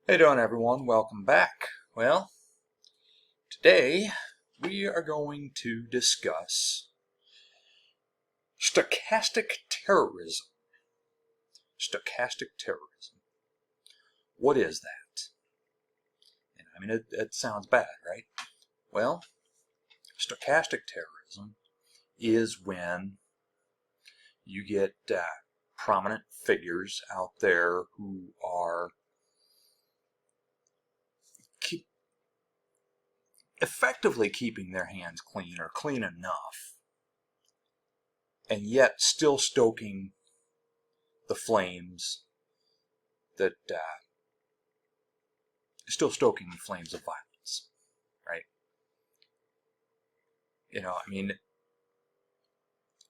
How you doing, everyone? Welcome back. Well, today we are going to discuss stochastic terrorism. Stochastic terrorism. What is that? And I mean, it sounds bad, right? Well, stochastic terrorism is when you get prominent figures out there who are effectively keeping their hands clean or clean enough, and yet still stoking the flames that of violence, right? I mean,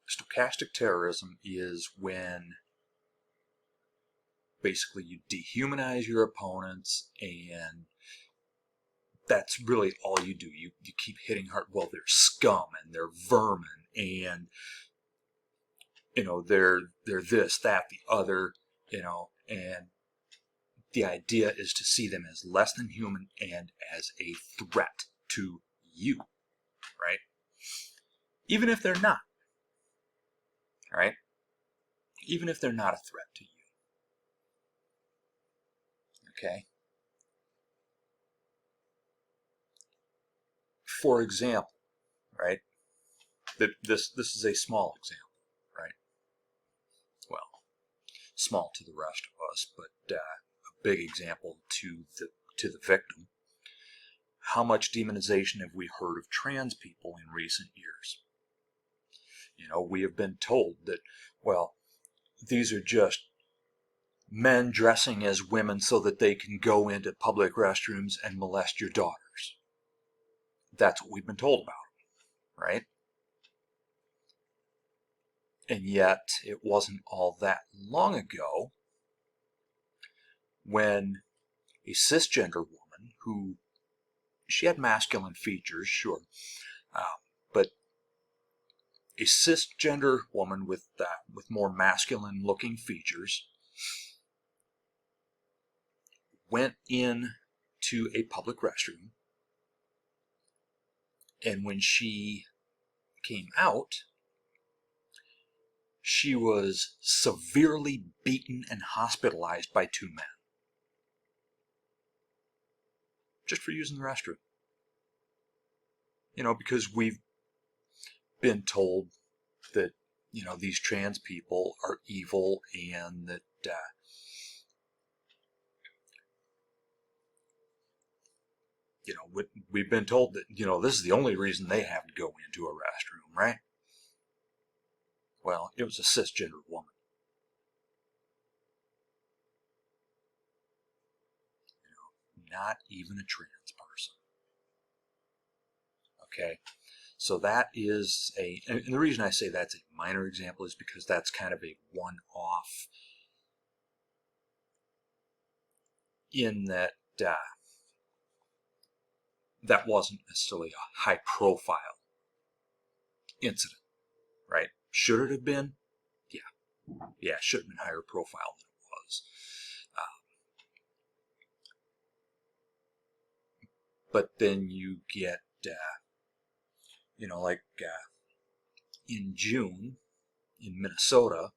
stochastic terrorism is when basically you dehumanize your opponents, and that's really all you do. You keep hitting hard. Well, they're scum and they're vermin, and they're this, that, the other, and the idea is to see them as less than human and as a threat to you, right? Even if they're not, right? Even if they're not a threat to you. Okay? For example, right? This is a small example, right? Well, small to the rest of us, but a big example to the victim. How much demonization have we heard of trans people in recent years? We have been told that, well, these are just men dressing as women so that they can go into public restrooms and molest your daughters. That's what we've been told about them, right? And yet, it wasn't all that long ago when a cisgender woman who, she had masculine features, sure, but a cisgender woman with more masculine looking features went in to a public restroom, and when she came out, she was severely beaten and hospitalized by two men just for using the restroom. Because we've been told that these trans people are evil, and that we've been told that this is the only reason they have to go into a restroom, right? Well, it was a cisgender woman. Not even a trans person. Okay, so that is and the reason I say that's a minor example is because that's kind of a one-off, in that that wasn't necessarily a high-profile incident, right? Should it have been? Yeah, it should have been higher profile than it was. But then you get, like in June in Minnesota,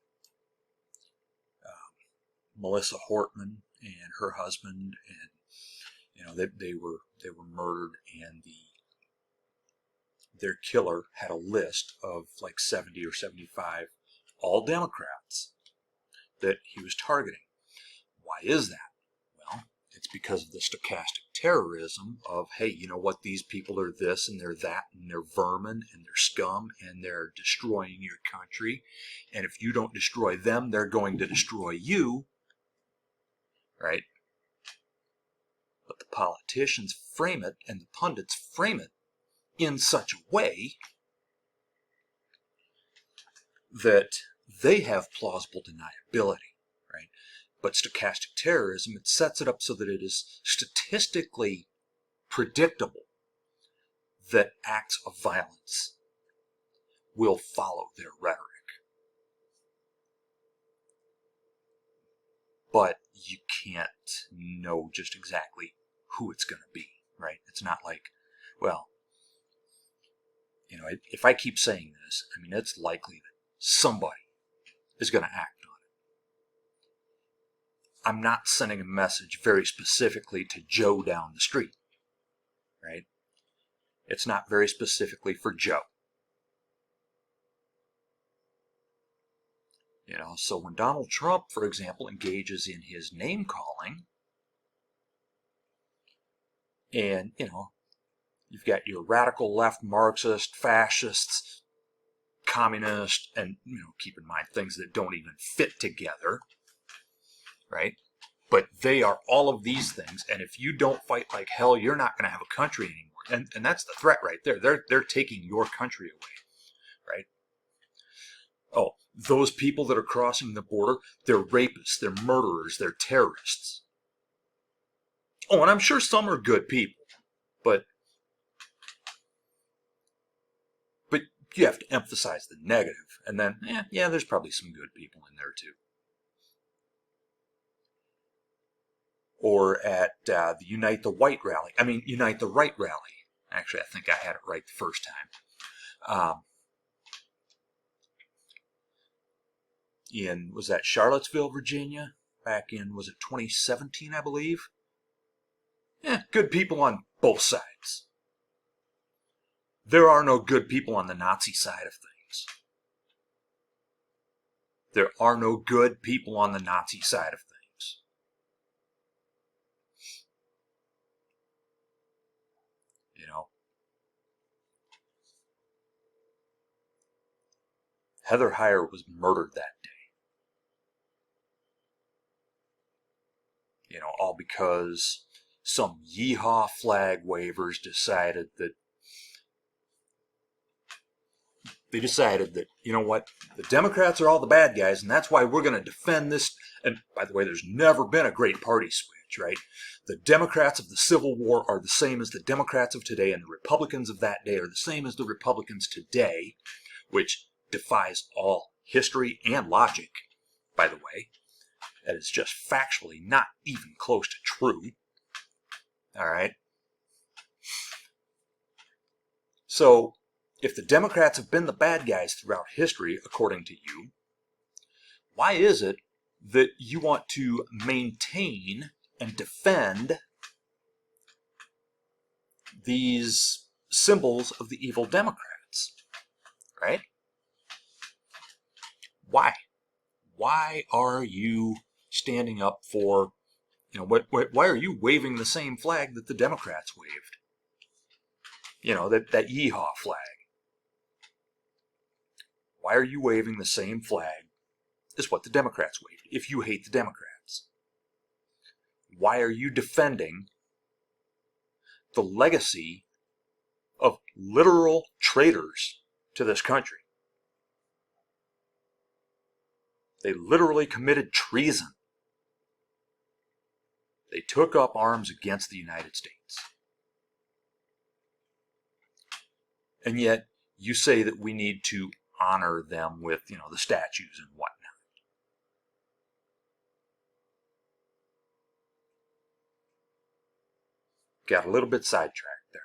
Melissa Hortman and her husband, and they were murdered, and their killer had a list of like 70 or 75 all Democrats that he was targeting. Why is that? Well, it's because of the stochastic terrorism of, hey, you know what, these people are this and they're that, and they're vermin and they're scum and they're destroying your country, and if you don't destroy them, they're going to destroy you, right? But the politicians frame it, and the pundits frame it in such a way that they have plausible deniability, right? But stochastic terrorism, it sets it up so that it is statistically predictable that acts of violence will follow their rhetoric. but you can't know just exactly who it's going to be, right? It's not like, well, you know, if I keep saying this, I mean, it's likely that somebody is going to act on it. I'm not sending a message very specifically to Joe down the street, right? It's not very specifically for Joe. You know, so when Donald Trump, for example, engages in his name calling, and, you know, you've got your radical left Marxist, fascists, communist, and, you know, keep in mind things that don't even fit together, right? But they are all of these things, and if you don't fight like hell, you're not going to have a country anymore. And that's the threat right there. They're taking your country away, right? Oh, those people that are crossing the border, they're rapists, they're murderers, they're terrorists. Oh, and I'm sure some are good people, but you have to emphasize the negative, and then, yeah, there's probably some good people in there too. Or at the Unite the Right rally. Actually, I think I had it right the first time. Was that Charlottesville, Virginia? Back in, was it 2017, I believe? Yeah, good people on both sides. There are no good people on the Nazi side of things. There are no good people on the Nazi side of things. You know, Heather Heyer was murdered that day. You know, all because some yeehaw flag wavers decided that, you know what, the Democrats are all the bad guys, and that's why we're going to defend this. And by the way, there's never been a great party switch, right? The Democrats of the Civil War are the same as the Democrats of today, and the Republicans of that day are the same as the Republicans today, which defies all history and logic, by the way. That is just factually not even close to true. All right? So, if the Democrats have been the bad guys throughout history, according to you, why is it that you want to maintain and defend these symbols of the evil Democrats? Right? Why? Why are you standing up for, you know, why are you waving the same flag that the Democrats waved? You know, that yeehaw flag. Why are you waving the same flag as what the Democrats waved, if you hate the Democrats? Why are you defending the legacy of literal traitors to this country? They literally committed treason. They took up arms against the United States. And yet, you say that we need to honor them with, you know, the statues and whatnot. Got a little bit sidetracked there.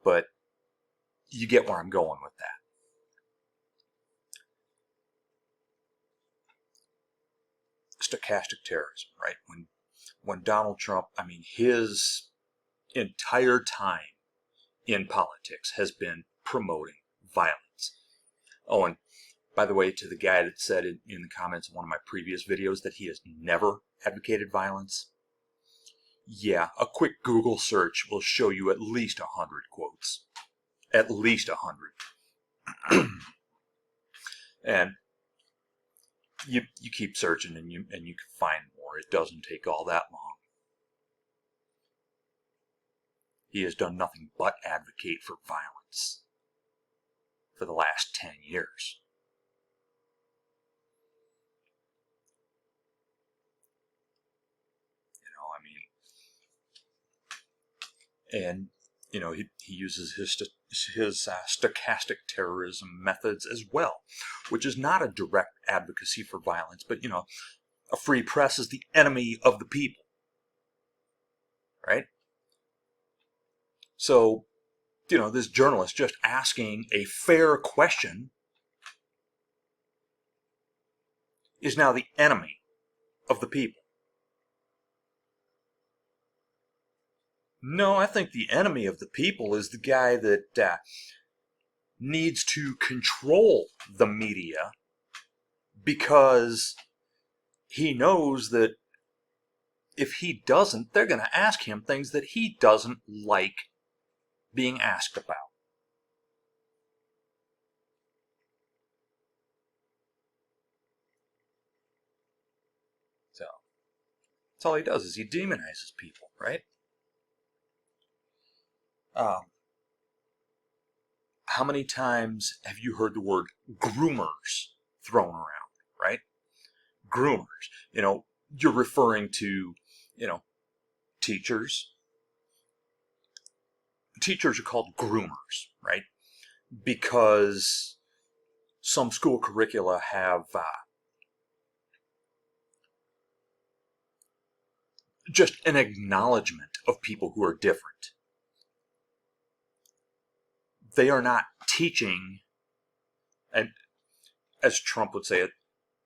But you get where I'm going with that. Stochastic terrorism, right? When Donald Trump, I mean, his entire time in politics has been promoting violence. Oh, and by the way, to the guy that said in the comments of one of my previous videos that he has never advocated violence, yeah, a quick Google search will show you at least 100 quotes. At least 100. And you keep searching and you can find more. It doesn't take all that long. He has done nothing but advocate for violence for the last 10 years. You know, I mean, and you know, he uses his stochastic terrorism methods as well, which is not a direct advocacy for violence, but you know, a free press is the enemy of the people, right? So, this journalist just asking a fair question is now the enemy of the people. No, I think the enemy of the people is the guy that needs to control the media because he knows that if he doesn't, they're going to ask him things that he doesn't like being asked about. So, that's all he does is he demonizes people, right? How many times have you heard the word groomers thrown around, right? Groomers. You're referring to, teachers. Teachers are called groomers, right? Because some school curricula have just an acknowledgement of people who are different. They are not teaching, and as Trump would say it,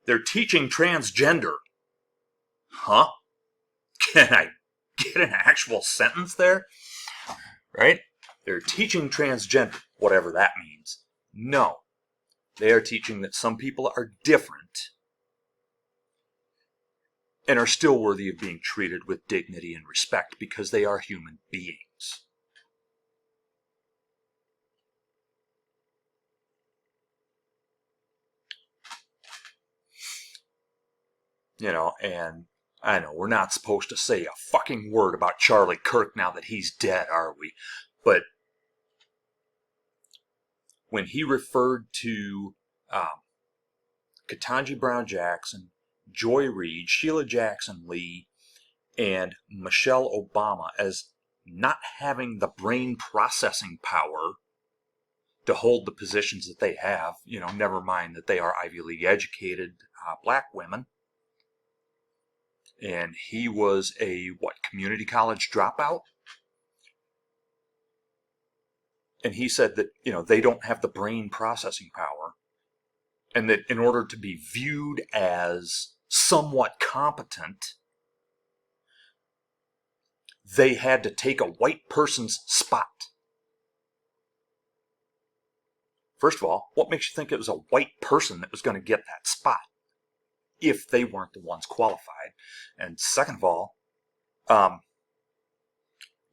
they're teaching transgender. Huh? Can I get an actual sentence there? Right? They're teaching transgender, whatever that means. No. They are teaching that some people are different and are still worthy of being treated with dignity and respect because they are human beings. And I know we're not supposed to say a fucking word about Charlie Kirk now that he's dead, are we? But when he referred to Ketanji Brown Jackson, Joy Reid, Sheila Jackson Lee, and Michelle Obama as not having the brain processing power to hold the positions that they have, never mind that they are Ivy League educated black women. And he was a, community college dropout? And he said that, they don't have the brain processing power. And that in order to be viewed as somewhat competent, they had to take a white person's spot. First of all, what makes you think it was a white person that was going to get that spot if they weren't the ones qualified? And second of all,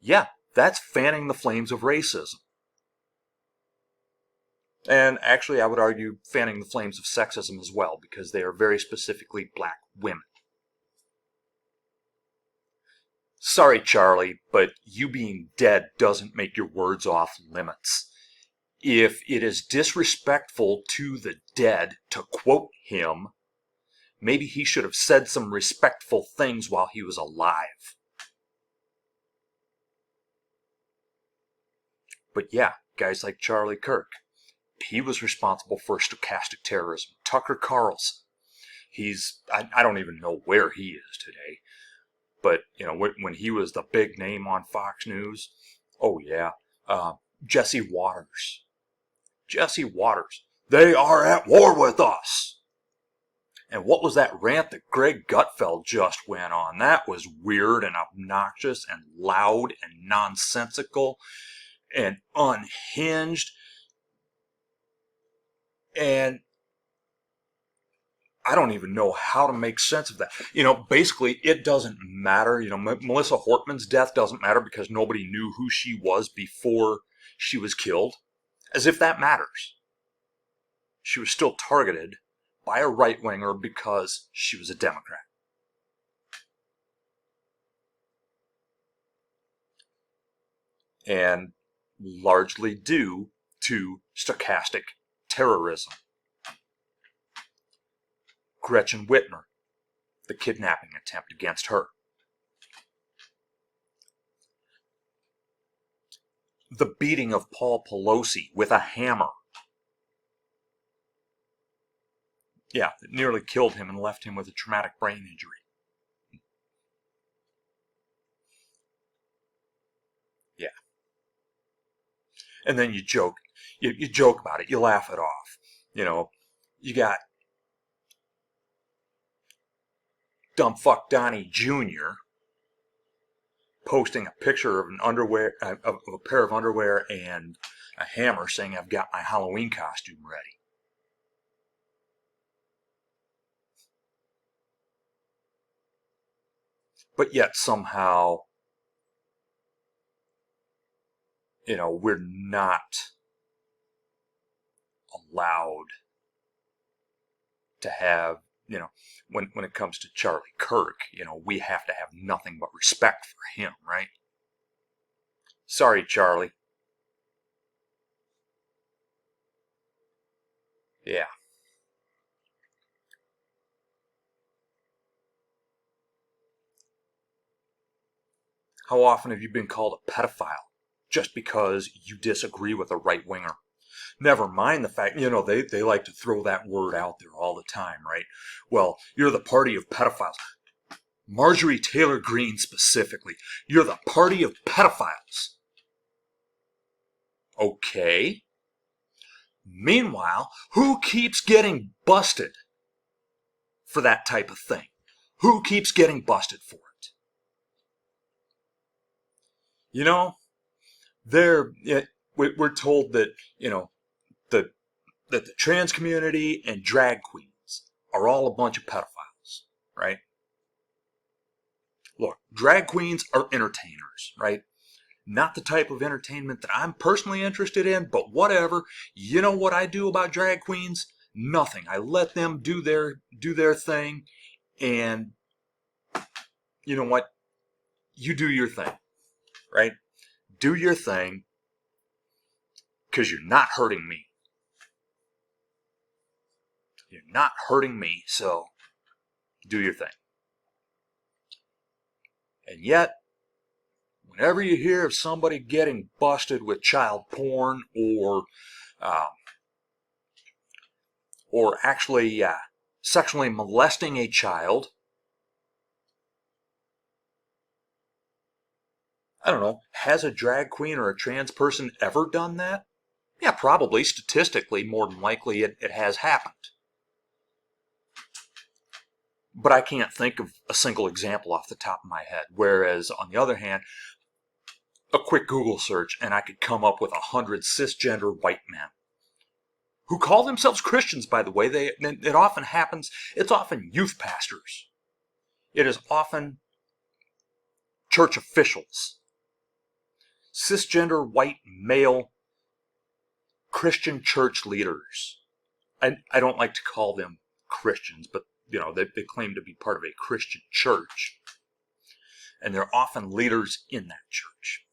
yeah, that's fanning the flames of racism. And actually, I would argue fanning the flames of sexism as well, because they are very specifically black women. Sorry, Charlie, but you being dead doesn't make your words off limits. If it is disrespectful to the dead to quote him, maybe he should have said some respectful things while he was alive. But yeah, guys like Charlie Kirk, he was responsible for stochastic terrorism. Tucker Carlson, I don't even know where he is today. But, when he was the big name on Fox News, oh yeah, Jesse Waters. They are at war with us. And what was that rant that Greg Gutfeld just went on? That was weird and obnoxious and loud and nonsensical and unhinged. And I don't even know how to make sense of that. Basically, it doesn't matter. Melissa Hortman's death doesn't matter because nobody knew who she was before she was killed. As if that matters. She was still targeted by a right-winger because she was a Democrat. And largely due to stochastic terrorism. Gretchen Whitmer, the kidnapping attempt against her. The beating of Paul Pelosi with a hammer. Yeah, it nearly killed him and left him with a traumatic brain injury. Yeah. And then you joke. You joke about it. You laugh it off. You got dumb fuck Donnie Jr. posting a picture of a pair of underwear and a hammer saying, "I've got my Halloween costume ready." But yet somehow, we're not allowed to have, when it comes to Charlie Kirk, we have to have nothing but respect for him, right? Sorry, Charlie. Yeah. How often have you been called a pedophile just because you disagree with a right-winger? Never mind the fact, they like to throw that word out there all the time, right? Well, you're the party of pedophiles. Marjorie Taylor Greene specifically, you're the party of pedophiles. Okay. Meanwhile, who keeps getting busted for that type of thing? Who keeps getting busted for it? They're we're told that the that the trans community and drag queens are all a bunch of pedophiles, right? Look, drag queens are entertainers, right? Not the type of entertainment that I'm personally interested in, but whatever. You know what I do about drag queens? Nothing. I let them do their thing, and you know what? You do your thing, right? Do your thing, because you're not hurting me. You're not hurting me, so do your thing. And yet, whenever you hear of somebody getting busted with child porn um, or actually sexually molesting a child, I don't know, has a drag queen or a trans person ever done that? Yeah, probably. Statistically, more than likely, it has happened. But I can't think of a single example off the top of my head. Whereas, on the other hand, a quick Google search and I could come up with 100 cisgender white men who call themselves Christians, by the way. It often happens. It's often youth pastors. It is often church officials. Cisgender white male Christian church leaders. I don't like to call them Christians, but they claim to be part of a Christian church. And they're often leaders in that church.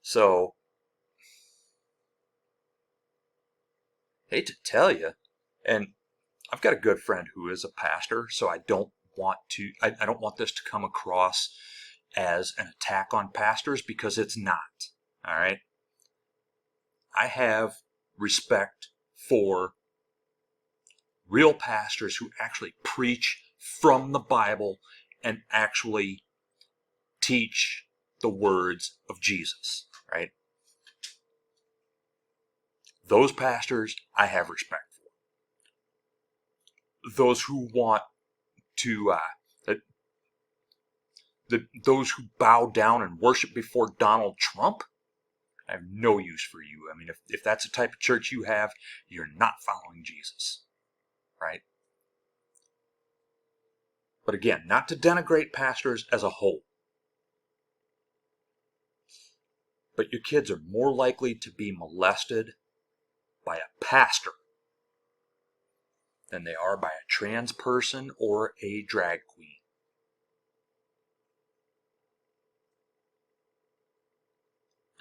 So, hate to tell you, and I've got a good friend who is a pastor, so I don't want this to come across as an attack on pastors, because it's not. All right? I have respect for real pastors who actually preach from the Bible and actually teach the words of Jesus, right? Those pastors I have respect for. Those who want to, those who bow down and worship before Donald Trump, I have no use for you. I mean, if that's the type of church you have, you're not following Jesus, right? But again, not to denigrate pastors as a whole, but your kids are more likely to be molested by a pastor than they are by a trans person or a drag queen.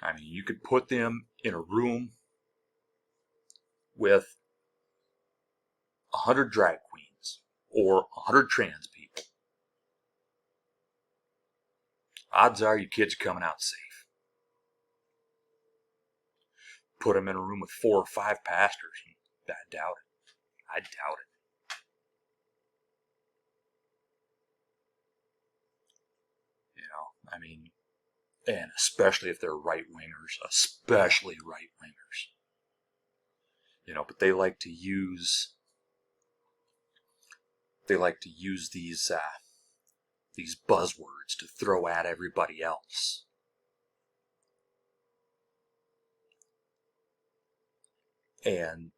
I mean, you could put them in a room with 100 drag queens or 100 trans people. Odds are your kids are coming out safe. put him in a room with 4 or 5 pastors. I doubt it. I doubt it. You know, I mean, and especially if they're right-wingers, especially right-wingers. You know, but they like to use these buzzwords to throw at everybody else. And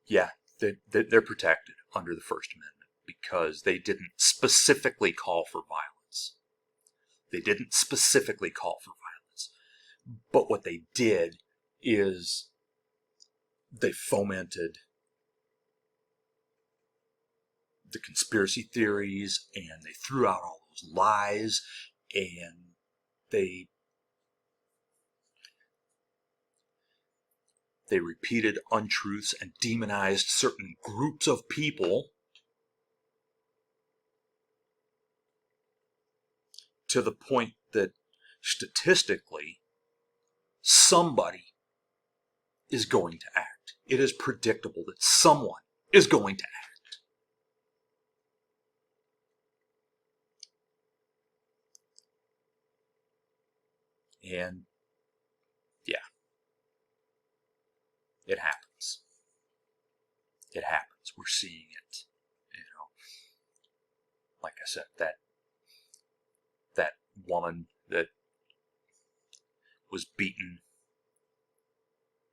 yeah, they're protected under the First Amendment because they didn't specifically call for violence. They didn't specifically call for violence. But what they did is they fomented the conspiracy theories, and they threw out all those lies, and they repeated untruths and demonized certain groups of people to the point that statistically somebody is going to act. It is predictable that someone is going to act. And yeah, it happens. It happens. We're seeing it. You know, like I said, that woman that was beaten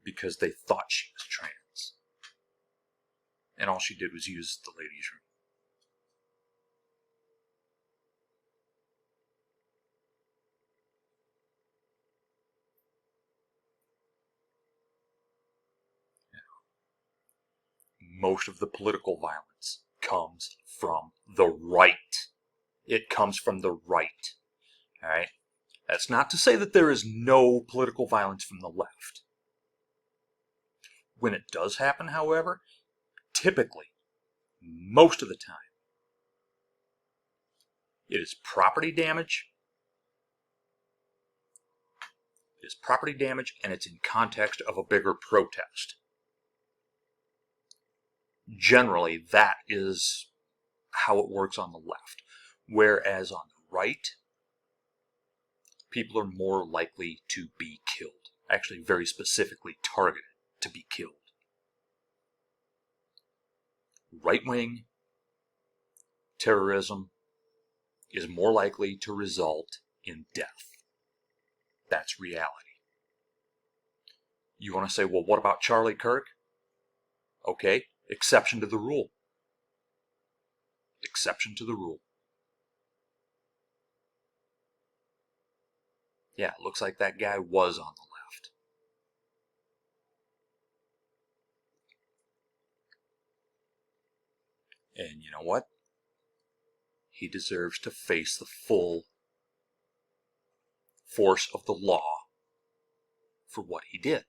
because they thought she was trans, and all she did was use the ladies' room. Most of the political violence comes from the right. It comes from the right. All right? That's not to say that there is no political violence from the left. When it does happen, however, typically, most of the time, it is property damage. It is property damage, and it's in context of a bigger protest. Generally, that is how it works on the left. Whereas on the right, people are more likely to be killed. Actually, very specifically targeted to be killed. Right-wing terrorism is more likely to result in death. That's reality. You want to say, well, what about Charlie Kirk? Okay, exception to the rule. Exception to the rule. Yeah, it looks like that guy was on the left. And you know what? He deserves to face the full force of the law for what he did.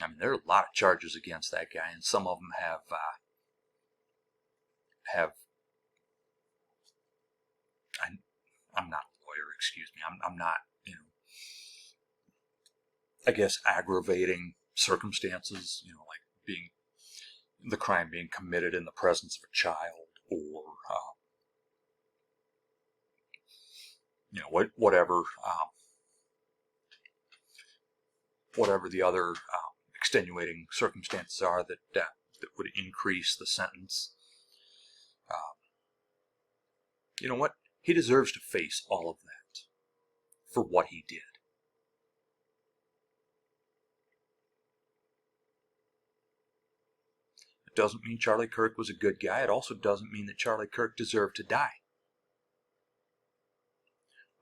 I mean, there are a lot of charges against that guy, and some of them have I'm not a lawyer, excuse me. I'm not, I guess aggravating circumstances, like the crime being committed in the presence of a child, or whatever the other extenuating circumstances are that would increase the sentence. You know what? He deserves to face all of that for what he did. It doesn't mean Charlie Kirk was a good guy. It also doesn't mean that Charlie Kirk deserved to die.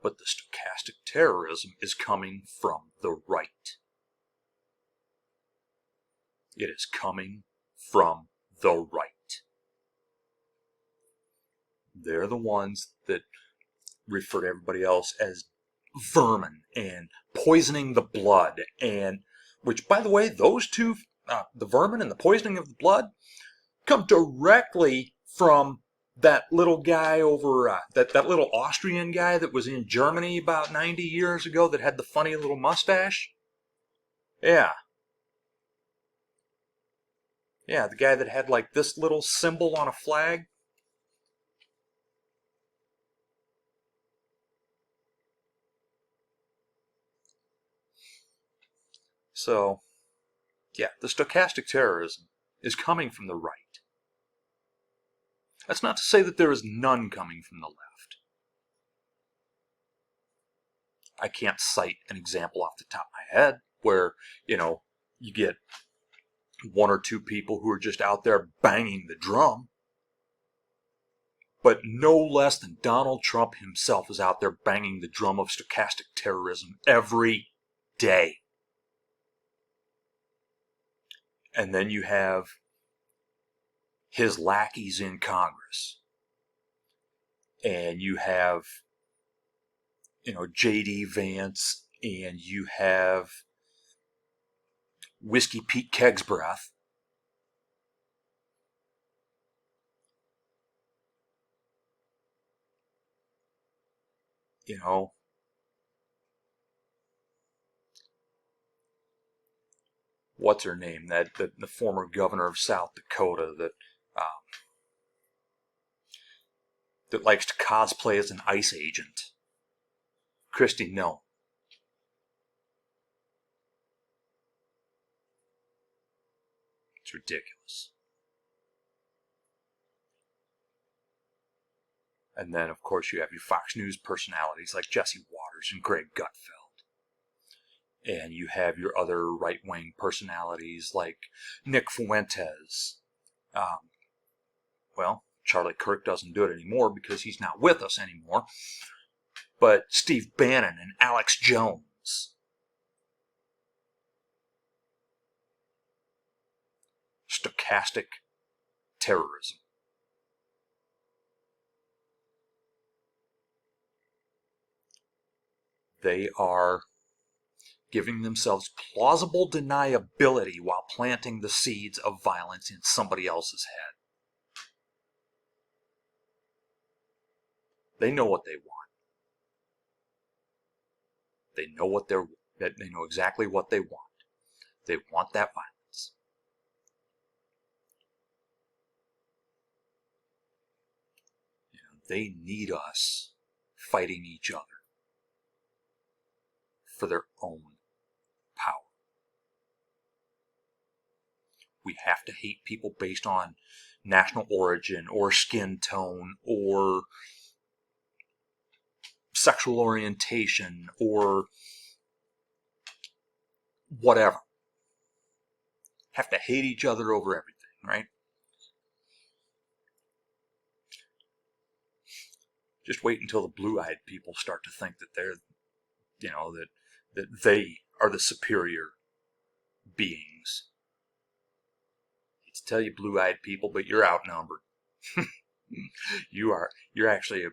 But the stochastic terrorism is coming from the right. It is coming from the right. They're the ones that refer to everybody else as vermin and poisoning the blood, and which, by the way, those two, the vermin and the poisoning of the blood, come directly from that little guy over, that little Austrian guy that was in Germany about 90 years ago that had the funny little mustache? Yeah. Yeah, the guy that had like this little symbol on a flag. So, yeah, the stochastic terrorism is coming from the right. That's not to say that there is none coming from the left. I can't cite an example off the top of my head where, you get one or two people who are just out there banging the drum. But no less than Donald Trump himself is out there banging the drum of stochastic terrorism every day. And then you have his lackeys in Congress. And you have, J.D. Vance, and you have Whiskey Pete Kegsbreath. What's her name? The former governor of South Dakota that likes to cosplay as an ICE agent. Christy, no. It's ridiculous. And then, of course, you have your Fox News personalities like Jesse Waters and Greg Gutfeld. And you have your other right-wing personalities like Nick Fuentes. Well, Charlie Kirk doesn't do it anymore because he's not with us anymore. But Steve Bannon and Alex Jones. Stochastic terrorism. They are giving themselves plausible deniability while planting the seeds of violence in somebody else's head. They know what they want. They know exactly what they want. They want that violence. They need us fighting each other for their own power. We have to hate people based on national origin or skin tone or sexual orientation or whatever. Have to hate each other over everything, right? Just wait until the blue-eyed people start to think that they're, that they are the superior beings. I hate to tell you, blue-eyed people, but you're outnumbered. You're actually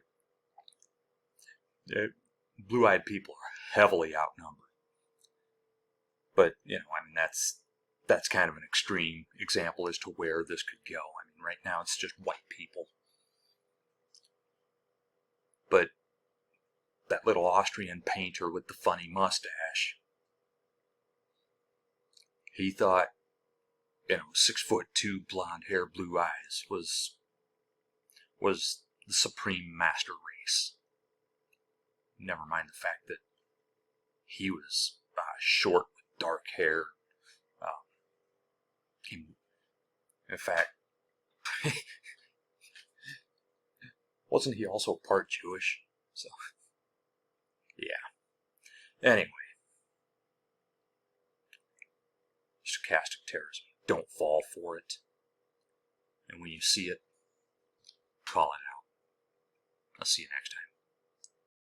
blue-eyed people are heavily outnumbered. But, that's kind of an extreme example as to where this could go. Right now it's just white people. But that little Austrian painter with the funny mustache, he thought, 6'2", blonde hair, blue eyes was the supreme master race. Never mind the fact that he was short with dark hair. In fact, wasn't he also part Jewish? So, yeah. Anyway, stochastic terrorism. Don't fall for it. And when you see it, call it out. I'll see you next time.